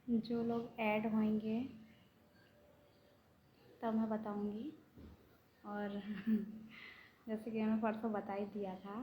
जो लोग ऐड होंगे तब मैं बताऊंगी। और जैसे कि मैंने परसों बता ही दिया था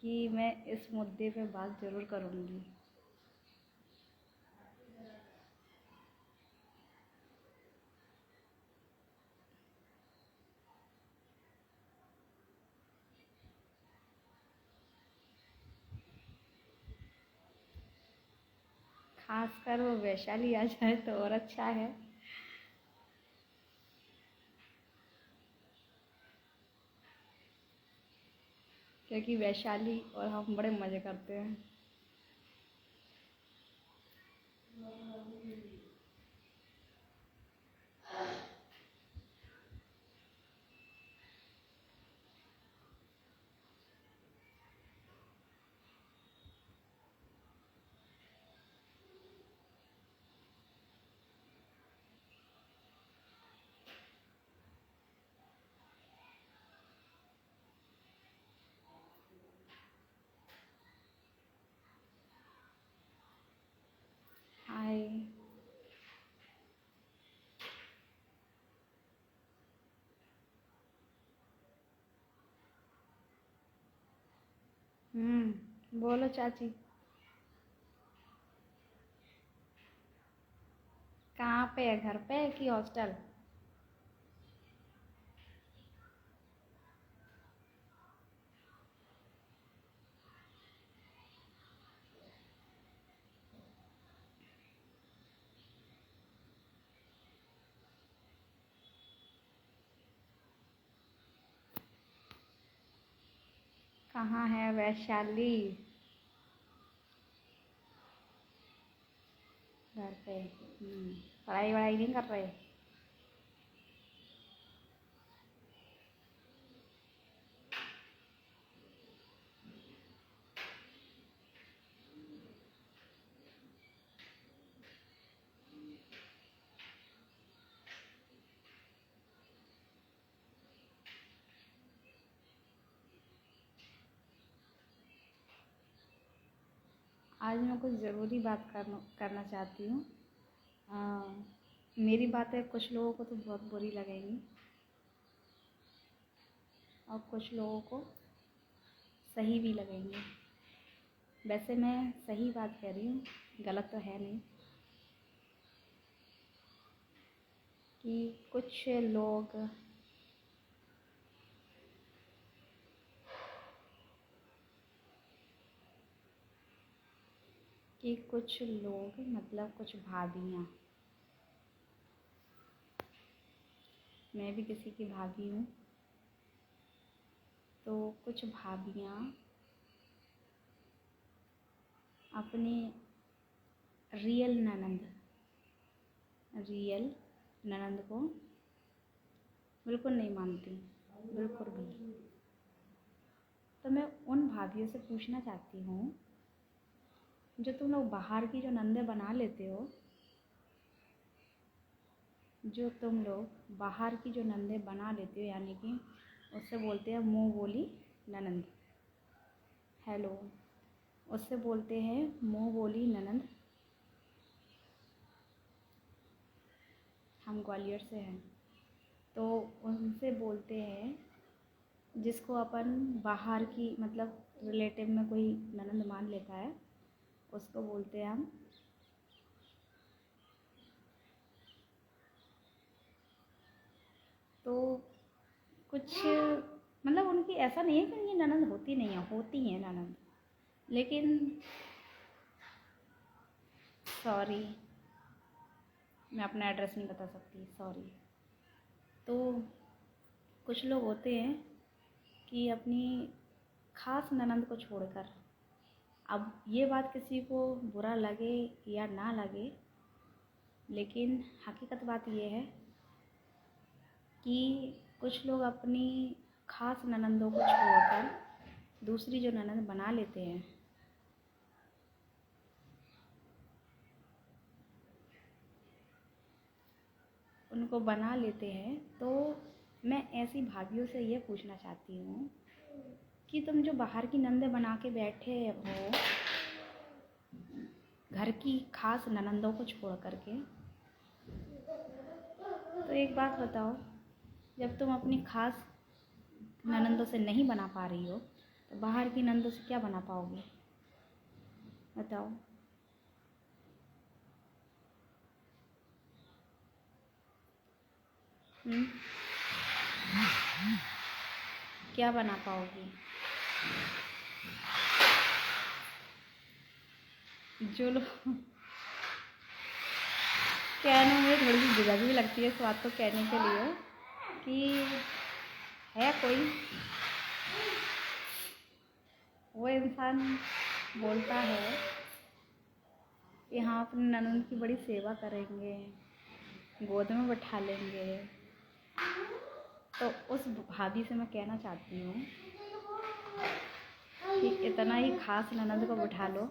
कि मैं इस मुद्दे पे बात ज़रूर करूंगी। खासकर वो वैशाली आ जाए तो और अच्छा है। क्योंकि वैशाली और हम बड़े मज़े करते हैं। हाय। बोलो चाची। कहाँ पे है, घर पे कि हॉस्टल? कहाँ है वैशाली? घर पे। पढ़ाई वढ़ाई नहीं कर रहे? आज मैं कुछ ज़रूरी बात करना चाहती हूँ। मेरी बातें कुछ लोगों को तो बहुत बुरी लगेंगी और कुछ लोगों को सही भी लगेंगी। वैसे मैं सही बात कह रही हूँ, गलत तो है नहीं। कि कुछ लोग मतलब कुछ भाभियाँ, मैं भी किसी की भाभी हूँ, तो कुछ भाभियाँ अपनी रियल ननंद को बिल्कुल नहीं मानती, बिल्कुल भी। तो मैं उन भाभियों से पूछना चाहती हूँ, जो तुम लोग बाहर की जो नंदें बना लेते हो, यानी कि उससे बोलते हैं मुँह बोली ननंद। हेलो, उससे बोलते हैं मुँह बोली ननंद। हम ग्वालियर से हैं, तो उनसे बोलते हैं जिसको अपन बाहर की मतलब रिलेटिव में कोई ननंद मान लेता है, उसको बोलते हैं हम तो कुछ मतलब उनकी ऐसा नहीं है कि उनकी ननंद होती नहीं है, होती हैं ननंद, लेकिन सॉरी मैं अपना एड्रेस नहीं बता सकती, सॉरी। तो कुछ लोग होते हैं कि अपनी ख़ास ननंद को छोड़कर, अब ये बात किसी को बुरा लगे या ना लगे, लेकिन हकीकत बात ये है कि कुछ लोग अपनी ख़ास ननंदों को छोड़कर दूसरी जो ननंद बना लेते हैं, उनको बना लेते हैं। तो मैं ऐसी भाभियों से ये पूछना चाहती हूँ कि तुम जो बाहर की नंदे बना के बैठे हो, घर की खास ननंदों को छोड़ करके। तो एक बात बताओ, जब तुम अपनी खास ननंदों से नहीं बना पा रही हो तो बाहर की ननंदों से क्या बना पाओगी? बताओ। क्या बना पाओगी? जो लोग कहने में थोड़ी सी झिझक भी लगती है इस बात को कहने के लिए कि है कोई वो इंसान बोलता है कि हाँ अपनी ननद की बड़ी सेवा करेंगे, गोद में बैठा लेंगे। तो उस भाभी से मैं कहना चाहती हूँ कि इतना ही खास ननद को बिठा लो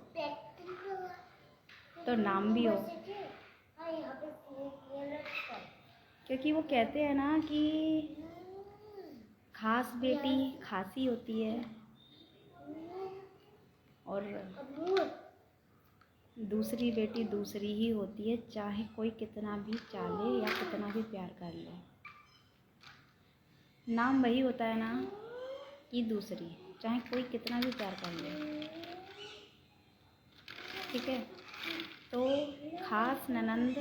तो नाम भी हो। क्योंकि वो कहते हैं ना कि खास बेटी खासी होती है और दूसरी बेटी दूसरी ही होती है, चाहे कोई कितना भी चाले या कितना भी प्यार कर ले। नाम वही होता है ना कि दूसरी, चाहे कोई कितना भी प्यार कर ले। ठीक है, तो खास ननंद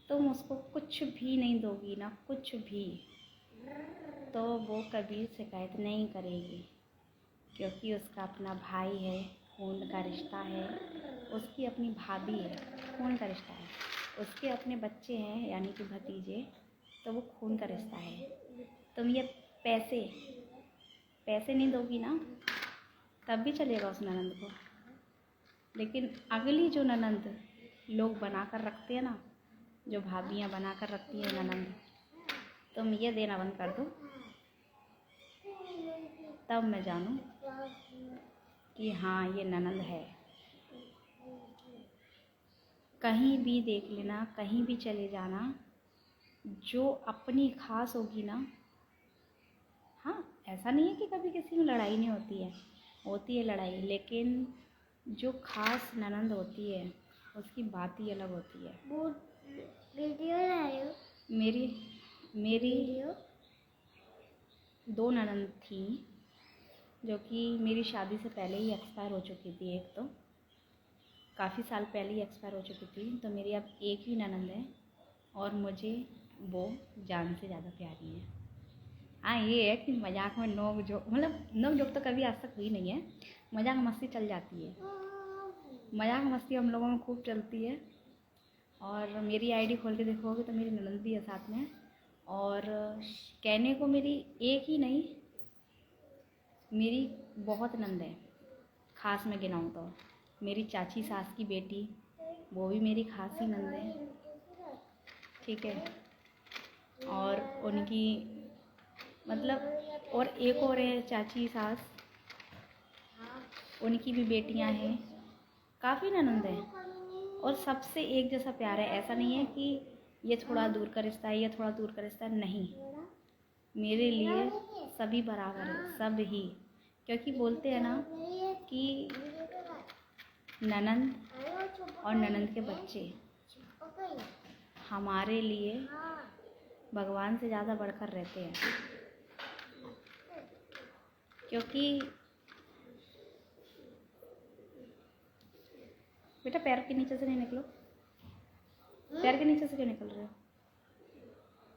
तुम उसको कुछ भी नहीं दोगी ना, कुछ भी, तो वो कभी शिकायत नहीं करेगी, क्योंकि उसका अपना भाई है, खून का रिश्ता है, उसकी अपनी भाभी है, खून का रिश्ता है, उसके अपने बच्चे हैं यानी कि भतीजे, तो वो खून का रिश्ता है। तुम ये पैसे नहीं दोगी ना तब भी चलेगा उस ननंद को। लेकिन अगली जो ननंद लोग बना कर रखते हैं ना, जो भाभियाँ बना कर रखती हैं ननंद, तुम ये देना बंद कर दो, तब मैं जानूँ कि हाँ ये ननंद है। कहीं भी देख लेना, कहीं भी चले जाना, जो अपनी खास होगी ना, हाँ ऐसा नहीं है कि कभी किसी में लड़ाई नहीं होती है लड़ाई, लेकिन जो खास ननंद होती है उसकी बात ही अलग होती है। वो वीडियो लायो। मेरी 2 ननंद थी जो कि मेरी शादी से पहले ही एक्सपायर हो चुकी थी। एक तो काफ़ी साल पहले ही एक्सपायर हो चुकी थी, तो मेरी अब एक ही ननंद है और मुझे वो जान से ज़्यादा प्यारी है। हाँ ये है कि मजाक में नोक जोक, मतलब नोक जोक तो कभी आज तक हुई नहीं है, मजाक मस्ती चल जाती है, मजाक मस्ती हम लोगों में खूब चलती है। और मेरी आईडी खोल के देखोगे तो मेरी ननंद भी है साथ में, और कहने को मेरी एक ही नहीं, मेरी बहुत नंद है। खास में गिनाऊँ तो मेरी चाची सास की बेटी, वो भी मेरी खास ही नंद है। ठीक है, और उनकी मतलब और एक और है चाची सास, उनकी भी बेटियां हैं, काफ़ी ननंद है और सबसे एक जैसा प्यार है। ऐसा नहीं है कि ये थोड़ा दूर का रिश्ता है, ये थोड़ा दूर का रिश्ता है, नहीं, मेरे लिए सभी बराबर है, सब ही। क्योंकि बोलते हैं ना कि ननंद और ननंद के बच्चे हमारे लिए भगवान से ज़्यादा बढ़कर रहते हैं। क्योंकि बेटा पैर के नीचे से नहीं निकलो, पैर के नीचे से क्यों निकल रहे हो?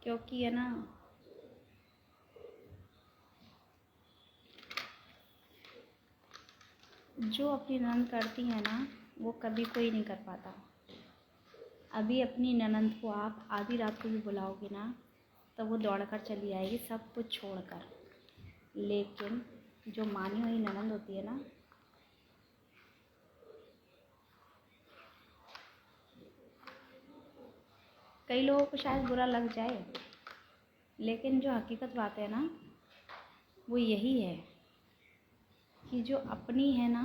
क्योंकि है ना, जो अपनी ननंद करती है ना वो कभी कोई नहीं कर पाता। अभी अपनी ननंद को आप आधी रात को भी बुलाओगे ना तो वो दौड़ कर चली आएगी सब कुछ छोड़कर। लेकिन जो मानी हुई ननंद होती है ना, कई लोगों को शायद बुरा लग जाए, लेकिन जो हकीकत बात है ना वो यही है कि जो अपनी है ना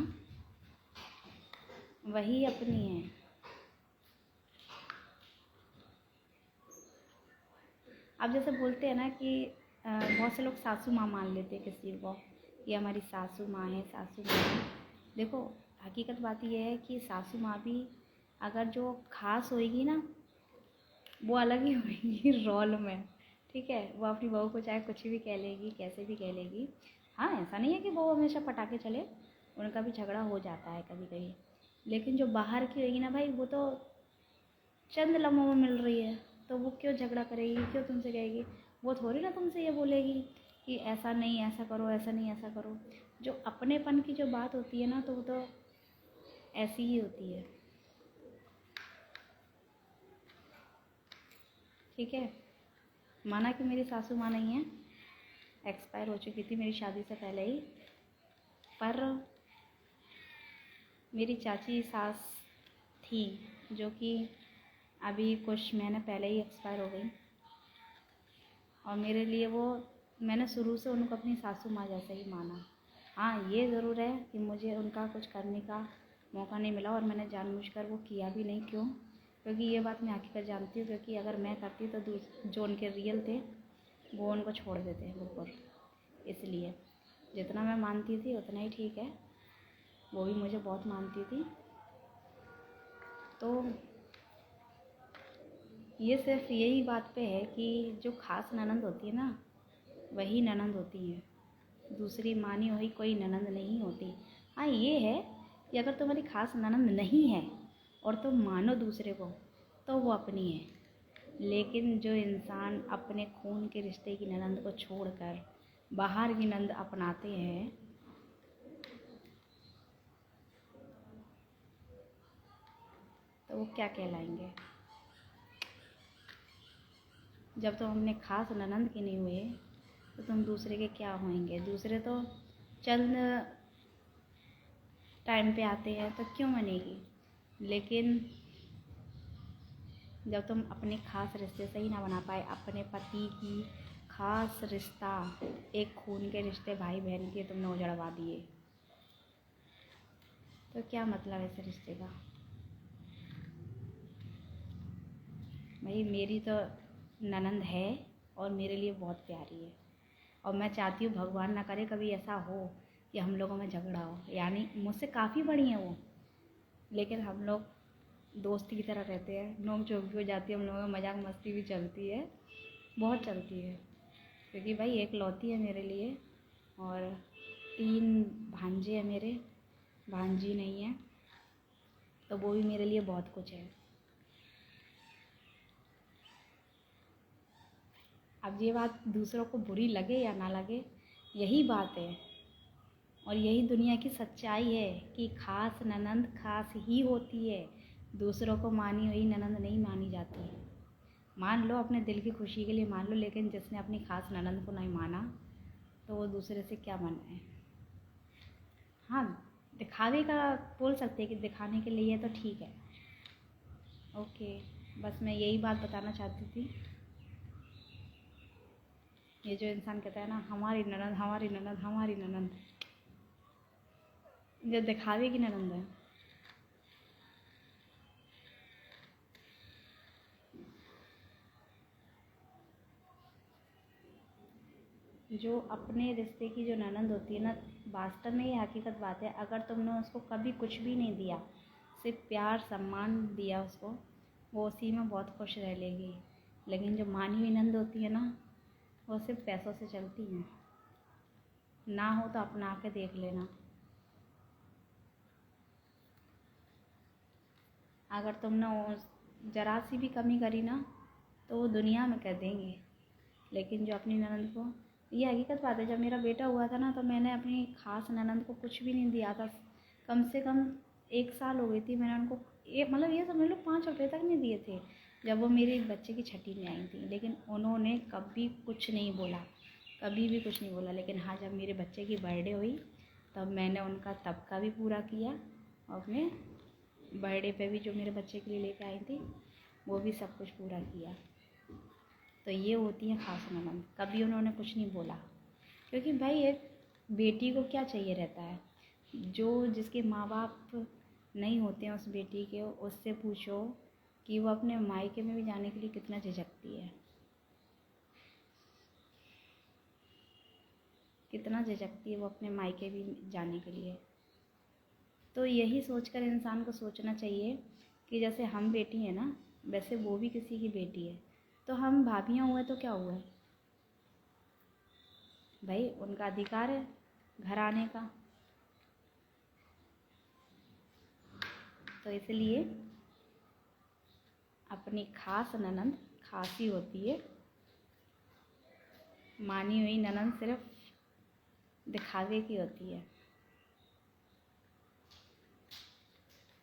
वही अपनी है। अब जैसे बोलते हैं ना कि बहुत से लोग सासू माँ मान लेते हैं किसी को, ये हमारी सासू माँ है, सासू माँ है। देखो हकीकत बात यह है कि सासू माँ भी अगर जो खास होएगी ना, वो अलग ही होएगी रोल में, ठीक है। वो अपनी बहू को चाहे कुछ भी कह लेगी, कैसे भी कह लेगी। हाँ, ऐसा नहीं है कि बहू हमेशा पटाके चले, उनका भी झगड़ा हो जाता है कभी कभी। लेकिन जो बाहर की होएगी ना भाई, वो तो चंद लम्हों में मिल रही है, तो वो क्यों झगड़ा करेगी, क्यों तुमसे कहेगी। वो थोड़ी ना तुमसे ये बोलेगी कि ऐसा नहीं ऐसा करो, ऐसा नहीं ऐसा करो। जो अपनेपन की जो बात होती है ना, तो वो तो ऐसी ही होती है, ठीक है। माना कि मेरी सासू माँ नहीं है, एक्सपायर हो चुकी थी मेरी शादी से पहले ही, पर मेरी चाची सास थी जो कि अभी कुछ महीने पहले ही एक्सपायर हो गई। और मेरे लिए वो, मैंने शुरू से उनको अपनी सासू माँ जैसे ही माना। हाँ, ये ज़रूर है कि मुझे उनका कुछ करने का मौका नहीं मिला, और मैंने जानबूझकर वो किया भी नहीं। क्यों? क्योंकि ये बात मैं हकीकत जानती हूँ, क्योंकि अगर मैं करती तो जो उनके रियल थे वो उनको छोड़ देते हैं बिल्कुल। इसलिए जितना मैं मानती थी उतना ही ठीक है, वो भी मुझे बहुत मानती थी। तो ये सिर्फ यही बात पे है कि जो खास ननंद होती है ना, वही ननंद होती है, दूसरी मानी हुई कोई ननंद नहीं होती। हाँ, ये है कि अगर तुम्हारी खास ननंद नहीं है और तुम मानो दूसरे को, तो वो अपनी है। लेकिन जो इंसान अपने खून के रिश्ते की ननंद को छोड़कर बाहर की नंद अपनाते हैं, तो वो क्या कहलाएंगे। जब तुम अपने खास ननंद के नहीं हुए, तो तुम दूसरे के क्या होंगे। दूसरे तो चंद टाइम पे आते हैं, तो क्यों बनेगी। लेकिन जब तुम अपने खास रिश्ते से ही ना बना पाए, अपने पति की खास रिश्ता, एक खून के रिश्ते भाई बहन के तुमने उजड़वा दिए, तो क्या मतलब है इस रिश्ते का। भाई, मेरी तो ननंद है और मेरे लिए बहुत प्यारी है, और मैं चाहती हूँ भगवान ना करे कभी ऐसा हो कि हम लोगों में झगड़ा हो। यानी मुझसे काफ़ी बड़ी हैं वो, लेकिन हम लोग दोस्त की तरह रहते हैं, नोक झोंक भी हो जाती है, हम लोगों में मजाक मस्ती भी चलती है, बहुत चलती है। क्योंकि भाई एक लौती है मेरे लिए, और 3 भांजे हैं मेरे, भांजी नहीं है, तो वो भी मेरे लिए बहुत कुछ है। अब ये बात दूसरों को बुरी लगे या ना लगे, यही बात है, और यही दुनिया की सच्चाई है कि खास ननंद खास ही होती है, दूसरों को मानी हुई ननंद नहीं मानी जाती। मान लो अपने दिल की खुशी के लिए मान लो, लेकिन जिसने अपनी खास ननंद को नहीं माना, तो वो दूसरे से क्या मनाए। हाँ, दिखावे का बोल सकते हैं कि दिखाने के लिए तो ठीक है, ओके। बस मैं यही बात बताना चाहती थी। ये जो इंसान कहता है ना, हमारी ननंद हमारी ननंद हमारी ननंद, जो दिखावे की ननंद है, जो अपने रिश्ते की जो ननंद होती है ना, वास्तव में ये हकीकत बात है, अगर तुमने उसको कभी कुछ भी नहीं दिया, सिर्फ प्यार सम्मान दिया उसको, वो उसी में बहुत खुश रह लेगी। लेकिन जो मानी हुई नंद होती है ना, वो सिर्फ पैसों से चलती हैं। ना हो तो अपना के देख लेना। अगर तुमने ज़रा सी भी कमी करी ना, तो वो दुनिया में कर देंगे। लेकिन जो अपनी ननंद को, ये हकीकत बात है, जब मेरा बेटा हुआ था ना, तो मैंने अपनी खास ननंद को कुछ भी नहीं दिया था। कम से कम 1 साल हो गई थी, मैंने उनको मतलब ये समझ लो 5 रुपये तक नहीं दिए थे, जब वो मेरे बच्चे की छठी में आई थी। लेकिन उन्होंने कभी कुछ नहीं बोला, कभी भी कुछ नहीं बोला। लेकिन हाँ, जब मेरे बच्चे की बर्थडे हुई, तब मैंने उनका तब का भी पूरा किया, और अपने बर्थडे पे भी जो मेरे बच्चे के लिए लेके आई थी, वो भी सब कुछ पूरा किया। तो ये होती है खास ननंद, कभी उन्होंने कुछ नहीं बोला। क्योंकि भाई एक बेटी को क्या चाहिए रहता है, जो जिसके माँ बाप नहीं होते हैं उस बेटी के, उससे पूछो कि वो अपने मायके में भी जाने के लिए कितना झिझकती है, कितना झिझकती है वो अपने मायके भी जाने के लिए। तो यही सोचकर इंसान को सोचना चाहिए कि जैसे हम बेटी हैं ना, वैसे वो भी किसी की बेटी है। तो हम भाभियाँ हुए तो क्या हुआ, भाई उनका अधिकार है घर आने का। तो इसलिए अपनी खास ननंद खास ही होती है, मानी हुई ननंद सिर्फ दिखावे की होती है।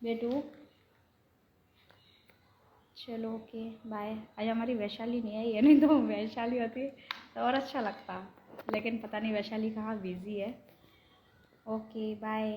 बेटू चलो ओके बाय। आज हमारी वैशाली नहीं आई है, नहीं तो वैशाली होती तो और अच्छा लगता, लेकिन पता नहीं वैशाली कहाँ बिज़ी है। Okay bye.